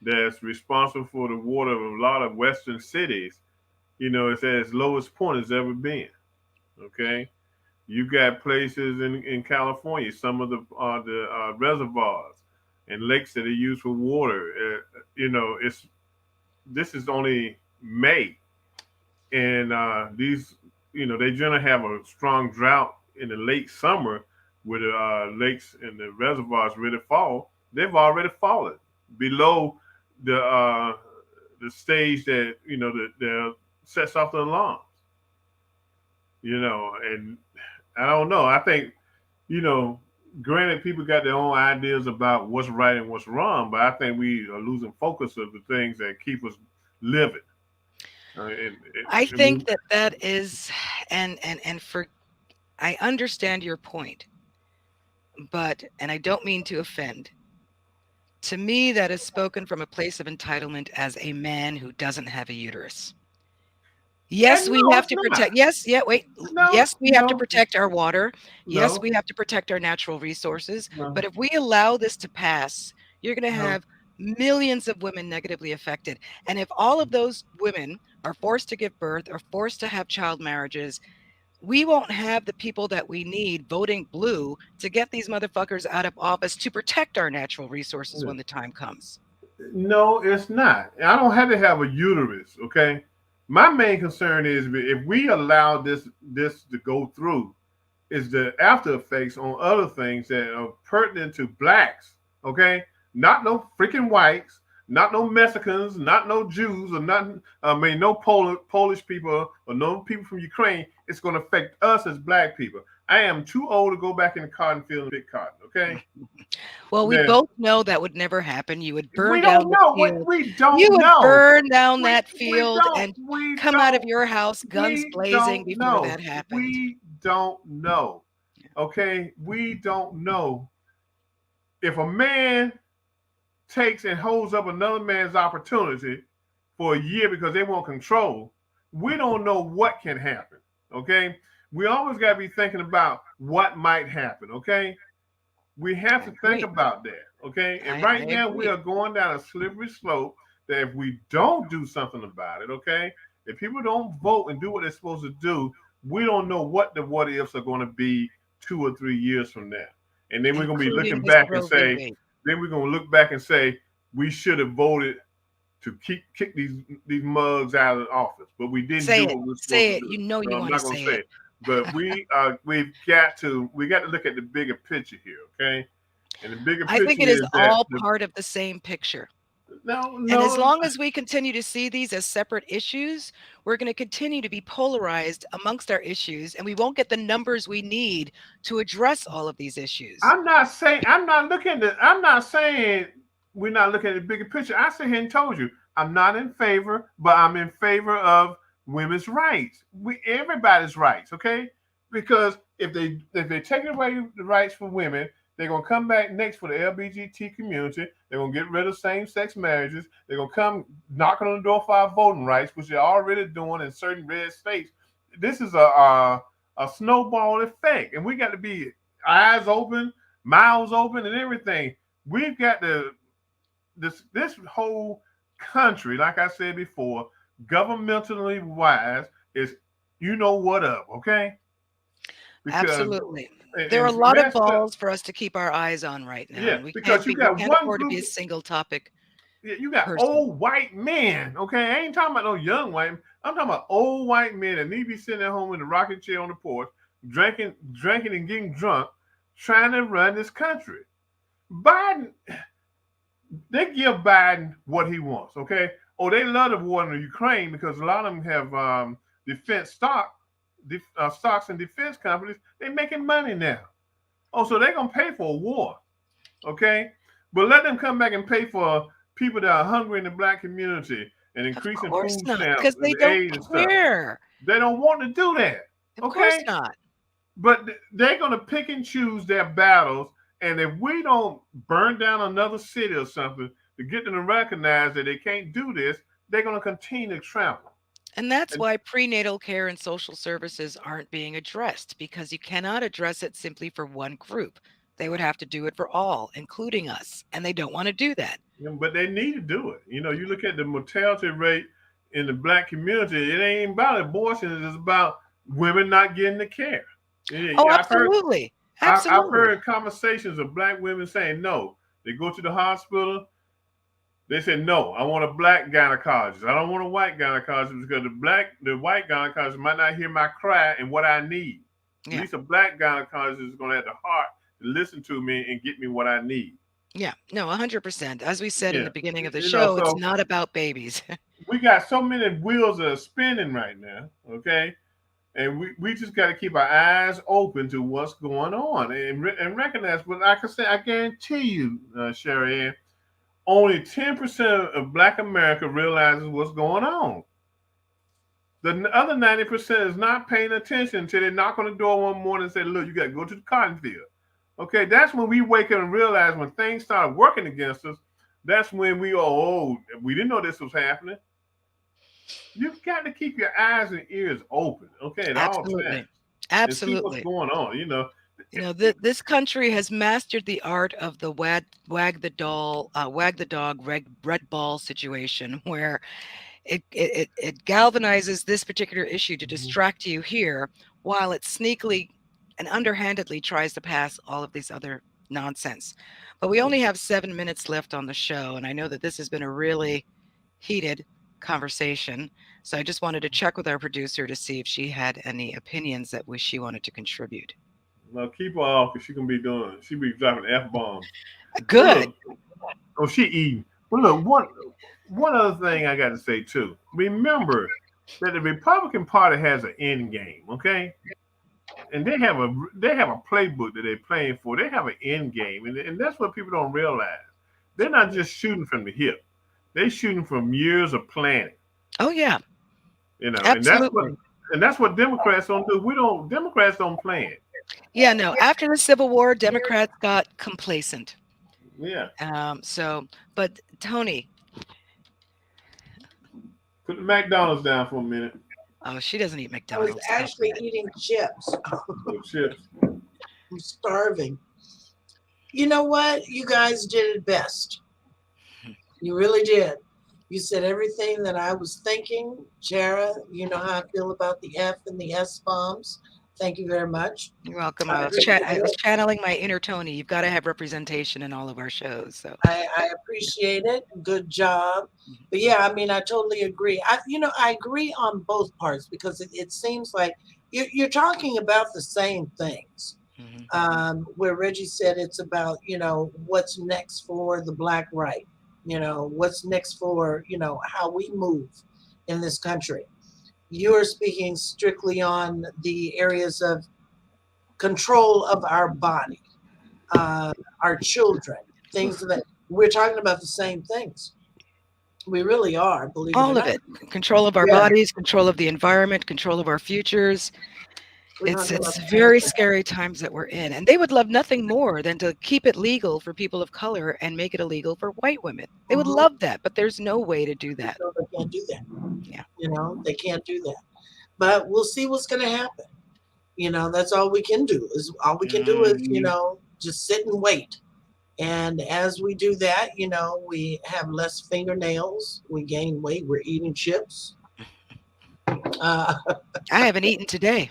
that's responsible for the water of a lot of western cities. It's at its lowest point it's ever been. Okay, you got places in California, some of the reservoirs and lakes that are used for water. It's this is only May, and these they generally have a strong drought in the late summer where the lakes and the reservoirs really fall. They've already fallen below the stage that that sets off the alarms. And I don't know. I think you know granted, people got their own ideas about what's right and what's wrong, but I think we are losing focus of the things that keep us living. I I mean, think that that is, and for I understand your point, but and I don't mean to offend. To me, that is spoken from a place of entitlement as a man who doesn't have a uterus. Yes, and we no, have it's to not. protect. Yes, yeah, wait. No, Yes, we have to no, protect our water. Yes, no, we have to protect our natural resources. no, But if we allow this to pass, you're going to no. have millions of women negatively affected. And if all of those women are forced to give birth or forced to have child marriages, we won't have the people that we need voting blue to get these motherfuckers out of office to protect our natural resources when the time comes. No, it's not. I don't have to have a uterus. Okay, my main concern is if we allow this to go through, is the after effects on other things that are pertinent to blacks. Okay, not no freaking whites, not no Mexicans, not no Jews, or not. I mean, no Polish people or no people from Ukraine. It's going to affect us as black people. I am too old to go back in the cotton field and pick cotton. Okay, Well, we now both know that would never happen. You would burn we down don't the know what field. we You don't would know. burn down We that we field don't and we come out of don't your house, guns we blazing don't before know. that happened. We don't know. Okay, we don't know if a man takes and holds up another man's opportunity for a year because they want control. We don't know what can happen. Okay, we always got to be thinking about what might happen. Okay, we have I to think agree. about that. Okay, and I right now we agree. are going down a slippery slope that if we don't do something about it, okay, if people don't vote and do what they're supposed to do, we don't know what the what ifs are going to be 2 or 3 years from now. And then we're going to be Including looking this back and Roe v. say, Wade. then we're going to look back and say we should have voted to kick these mugs out of office, but we didn't Say do it. what we were supposed to Say it. do. You know So you I'm want to not going to say say it. it, but we got to look at the bigger picture here, okay? And the bigger I think picture it is is that all part of the same picture. no, And as no, long as we continue to see these as separate issues, we're going to continue to be polarized amongst our issues, and we won't get the numbers we need to address all of these issues. I'm not saying we're not looking at the bigger picture. I sit here and told you I'm not in favor, but I'm in favor of women's rights. Everybody's rights, okay? Because if they take away the rights for women, they're gonna come back next for the LGBT community. They're gonna get rid of same-sex marriages. They're gonna come knocking on the door for our voting rights, which they're already doing in certain red states. This is a snowball effect, and we got to be eyes open, mouths open, and everything. We've got to this whole country, like I said before, governmentally wise, is you know what up, okay? Because Absolutely. There are a it's lot of messed up. balls for us to keep our eyes on right now, Yeah, and we because you we got can't one afford to group. be a single topic You got person. old white men, okay? I ain't talking about no young white men. I'm talking about old white men that need to be sitting at home in the rocking chair on the porch, drinking and getting drunk, trying to run this country. Biden, they give Biden what he wants, okay? Oh, they love the war in the Ukraine because a lot of them have defense stocks and defense companies. They're making money now. Oh, so they're gonna pay for a war, okay? But let them come back and pay for people that are hungry in the black community and Of increasing course food not, stamps because they and don't aid and stuff. care. They don't want to do that, Of course okay? not. But they're gonna pick and choose their battles. And if we don't burn down another city or something to get them to recognize that they can't do this, they're gonna continue to trample. And that's And why prenatal care and social services aren't being addressed, because you cannot address it simply for one group. They would have to do it for all, including us, and they don't want to do that. but they need to do it. You look at the mortality rate in the black community. It ain't about abortion. It's about women not getting the care. Oh, I've heard absolutely. I've Absolutely. heard conversations of black women saying no. They go to the hospital. They said no. I want a black gynecologist. I don't want a white gynecologist because the white gynecologist might not hear my cry and what I need. At Yeah. least a black gynecologist is going to have the heart to listen to me and get me what I need. Yeah. No, 100%. As we said in Yeah, the beginning of the show, it's so not about babies. we got so many wheels that are spinning right now. Okay, And we just got to keep our eyes open to what's going on and recognize. But like I said, I guarantee you, Sherry Ann, only 10% of Black America realizes what's going on. The other 90% is not paying attention until they knock on the door one morning and say, "Look, you got to go to the cotton field." Okay, that's when we wake up and realize when things start working against us. That's when we we didn't know this was happening. You've got to keep your eyes and ears open, okay, at all times, Absolutely. and see what's Absolutely. going on. This country has mastered the art of the wag the dog, red ball situation, where it galvanizes this particular issue to distract you here, while it sneakily and underhandedly tries to pass all of these other nonsense. But we only have 7 minutes left on the show, and I know that this has been a really heated conversation. So I just wanted to check with our producer to see if she had any opinions that she wanted to contribute. Now keep her off because she be dropping F bombs. Good. Oh, she eating. Well, look, one other thing I got to say too. Remember that the Republican Party has an end game, okay? And they have a playbook that they're playing for. They have an end game, and that's what people don't realize. They're not just shooting from the hip; they're shooting from years of planning. Oh yeah, Absolutely. absolutely. And that's what Democrats don't do. Democrats don't plan. Yeah, no. After the Civil War, Democrats got complacent. Yeah. But Tony, Put the McDonald's down for a minute. oh, she doesn't eat I McDonald's. was actually eating chips. No chips. I'm starving. You know what? You guys did it best. You really did. You said everything that I was thinking. Jara, you know how I feel about the F and the S bombs. Thank you very much. You're welcome. I was channeling my inner Tony. You've got to have representation in all of our shows. So I appreciate it. Good job. But yeah, I mean, I totally agree. I agree on both parts because it seems like you're talking about the same things. Where Reggie said it's about, what's next for the Black right, what's next for, how we move in this country. You're speaking strictly on the areas of control of our body, our children, things that we're talking about the same things. We really are, believe it or all of not. it. Control of our bodies, control of the environment, control of our futures. It's very scary times that we're in. And they would love nothing more than to keep it legal for people of color and make it illegal for white women. They would love that, but there's no way to do that. No, they can't do that. Yeah. They can't do that. But we'll see what's going to happen. That's all we can do is just sit and wait. And as we do that, we have less fingernails, we gain weight, we're eating chips. I haven't eaten today.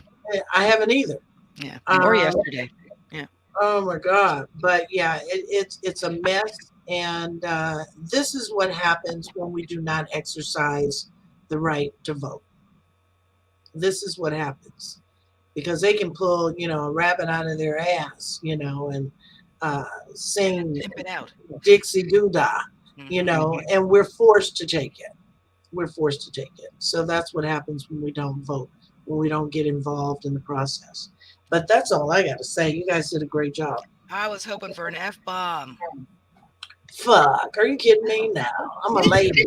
I haven't either. Yeah. Or yesterday. Yeah. Oh my God. But yeah, it's a mess. And this is what happens when we do not exercise the right to vote. This is what happens. Because they can pull, a rabbit out of their ass, and sing Dixie Doodah, and we're forced to take it. We're forced to take it. So that's what happens when we don't vote, when we don't get involved in the process. But that's all I got to say. You guys did a great job. I was hoping for an F-bomb. Fuck. Are you kidding me? No, I'm a lady.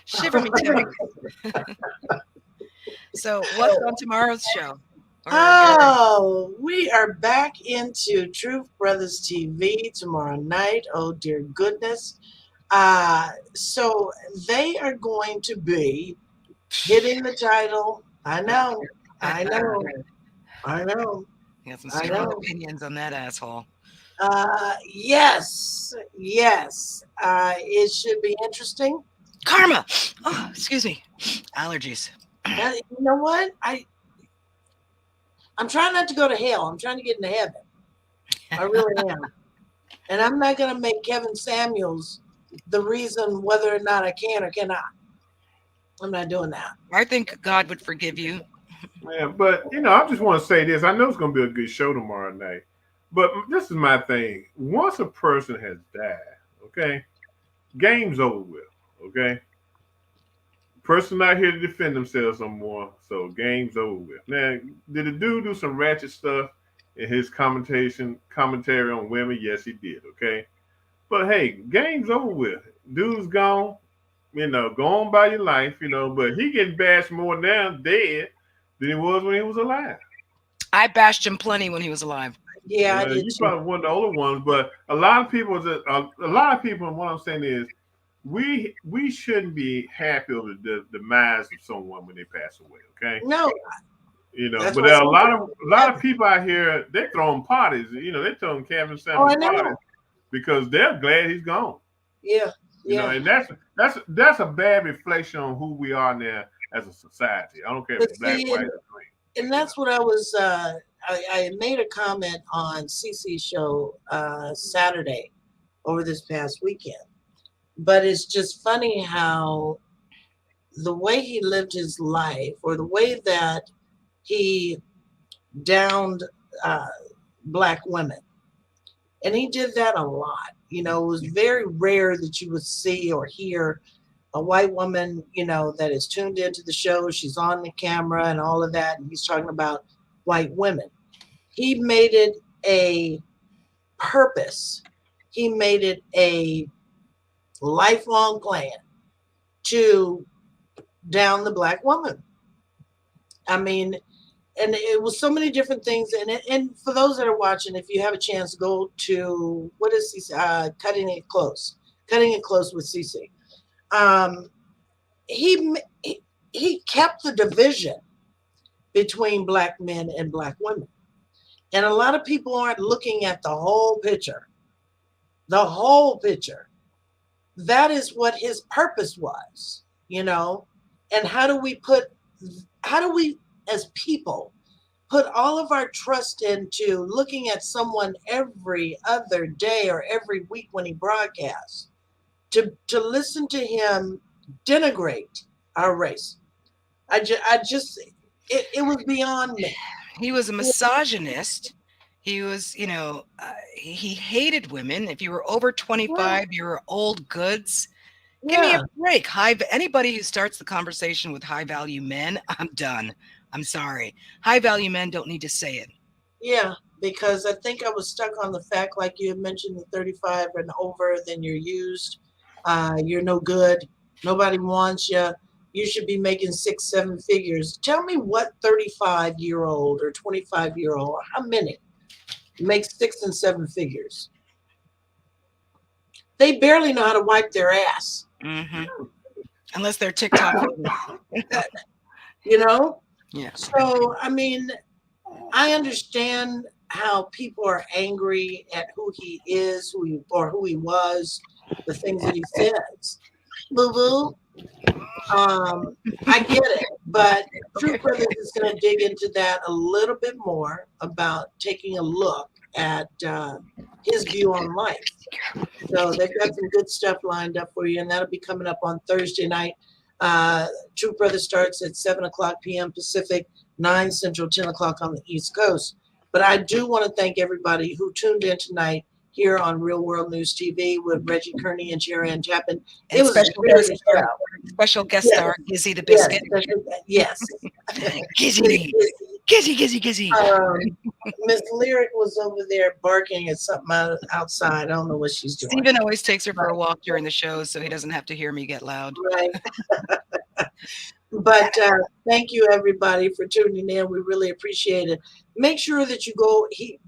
Shiver me too. So what's on tomorrow's show? We are back into Truth Brothers TV tomorrow night. Oh, dear goodness. So they are going to be hitting the title. I know. You got some strong opinions on that asshole. Yes. It should be interesting. Karma. Oh, excuse me. Allergies. You know what? I'm trying not to go to hell. I'm trying to get into heaven. I really am. And I'm not going to make Kevin Samuels the reason whether or not I can or cannot. I'm not doing that. I think God would forgive you. Yeah, but I just want to say this. I know it's going to be a good show tomorrow night. But this is my thing. Once a person has died, okay, game's over with, okay? Person not here to defend themselves no more, so game's over with. Now, did the dude do some ratchet stuff in his commentary on women? Yes, he did. Okay, but hey, game's over with. Dude's gone. Go on by your life. But he getting bashed more now dead than he was when he was alive. I bashed him plenty when he was alive. Yeah, I Well, did you too. probably one of the older ones, but a lot of people, and what I'm saying is, we shouldn't be happy over the demise of someone when they pass away. Okay, No, that's but why there are a some lot people of have it. people out here. They're throwing parties. They're throwing Kevin Oh, I Samuels parties know. because they're glad he's gone. Yeah, yeah. And that's a bad reflection on who we are now as a society. I don't care if But it's black, see, white, or green. and that's what I was. I made a comment on CC's show Saturday over this past weekend. But it's just funny how the way he lived his life, or the way that he downed uh, black women, and he did that a lot. It was very rare that you would see or hear a white woman, that is tuned into the show. She's on the camera and all of that, and he's talking about white women. He made it a purpose. He made it a lifelong plan to down the black woman. I mean, and it was so many different things. And for those that are watching, if you have a chance, go to what is Cutting It Close, Cutting It Close with CC. Um, he he kept the division between black men and black women, and a lot of people aren't looking at the whole picture. The whole picture. That is what his purpose was, And how do we as people put all of our trust into looking at someone every other day or every week when he broadcasts to listen to him denigrate our race? It was beyond me. He was a misogynist. He was, he hated women. If you were over 25, you were old goods. Give me a break. Anybody who starts the conversation with high value men, I'm done. I'm sorry. High value men don't need to say it. Yeah, because I think I was stuck on the fact, like you had mentioned, the 35 and over, then you're used. You're no good. Nobody wants you. You should be making 6-7 figures. Tell me what 35-year-old or 25-year-old, how many makes 6 and 7 figures? They barely know how to wipe their ass. Mm-hmm. Unless they're TikTok. Yeah. So, I mean, I understand how people are angry at who he is, who he was, the things that he says. Boo-boo. I get it, but True Brothers is going to dig into that a little bit more about taking a look at his view on life. So they've got some good stuff lined up for you, and that'll be coming up on Thursday night. True Brothers starts at 7:00 p.m. Pacific, 9 Central, 10 o'clock on the East Coast. But I do want to thank everybody who tuned in tonight here on Real World News TV with Reggie Kearney and Sharon Chapman. It was special guest star, Gizzy the Biscuit. Yes. Gizzy. Miss Lyric was over there barking at something outside. I don't know what she's doing. Stephen always takes her for a walk during the show, so he doesn't have to hear me get loud. Right. But thank you, everybody, for tuning in. We really appreciate it. Make sure that you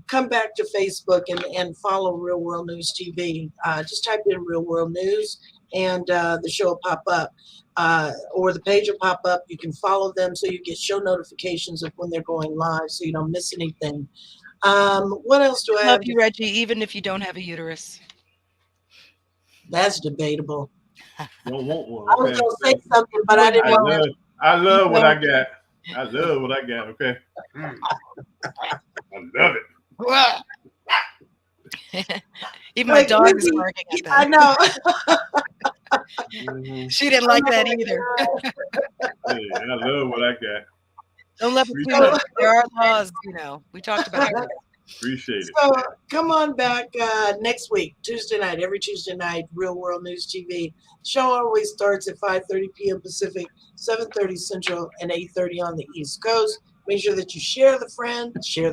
come back to Facebook and follow Real World News TV. Just type in Real World News, and the show will pop up. Or the page will pop up. You can follow them so you get show notifications of when they're going live, so you don't miss anything. What else do I have? Love you, Reggie, even if you don't have a uterus. That's debatable. Don't want one. I was gonna say something, but I didn't want to. I love what I got. I love what I got. Okay, I love it. Even my dog is barking at that. I know. She didn't like that either. Yeah, I love what I got. Don't love it too much. There are laws, we talked about it. Appreciate it. So come on back next week, Tuesday night, every Tuesday night, Real World News TV. The show always starts at 5:30 p.m. Pacific, 7:30 Central, and 8:30 on the East Coast. Make sure that you share the friends, share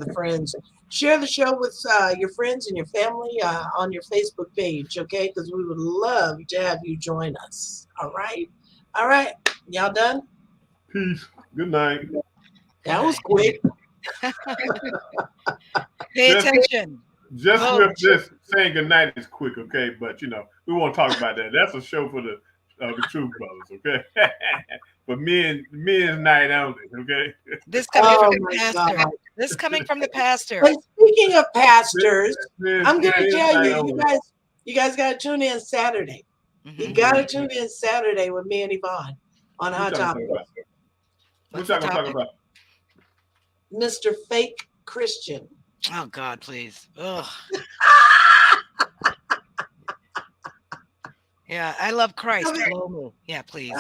the show with your friends and your family on your Facebook page, okay? Because we would love to have you join us. All right? All right. Y'all done? Peace. Good night. That was quick. Pay attention. Just Oh. with this saying goodnight is quick, okay? But you know, we won't talk about that. That's a show for the Truth Brothers, okay? For men's night only, okay? This coming from the my pastor. God. This coming from the pastor. But speaking of pastors, Men's I'm going to night tell you, only. you guys got to tune in Saturday. You Mhm. got to tune in Saturday with me and Yvonne on Hot Topic. What What's y'all the gonna talk topic? about? Mr. Fake Christian. Oh God, please. Ugh. Yeah, I love Christ. Okay. Blow me. Yeah, please.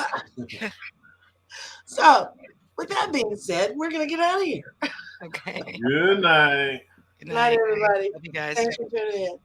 So, with that being said, we're going to get out of here. Okay. Good night. Good Good night, night. everybody. Love you guys. Thanks for tuning in.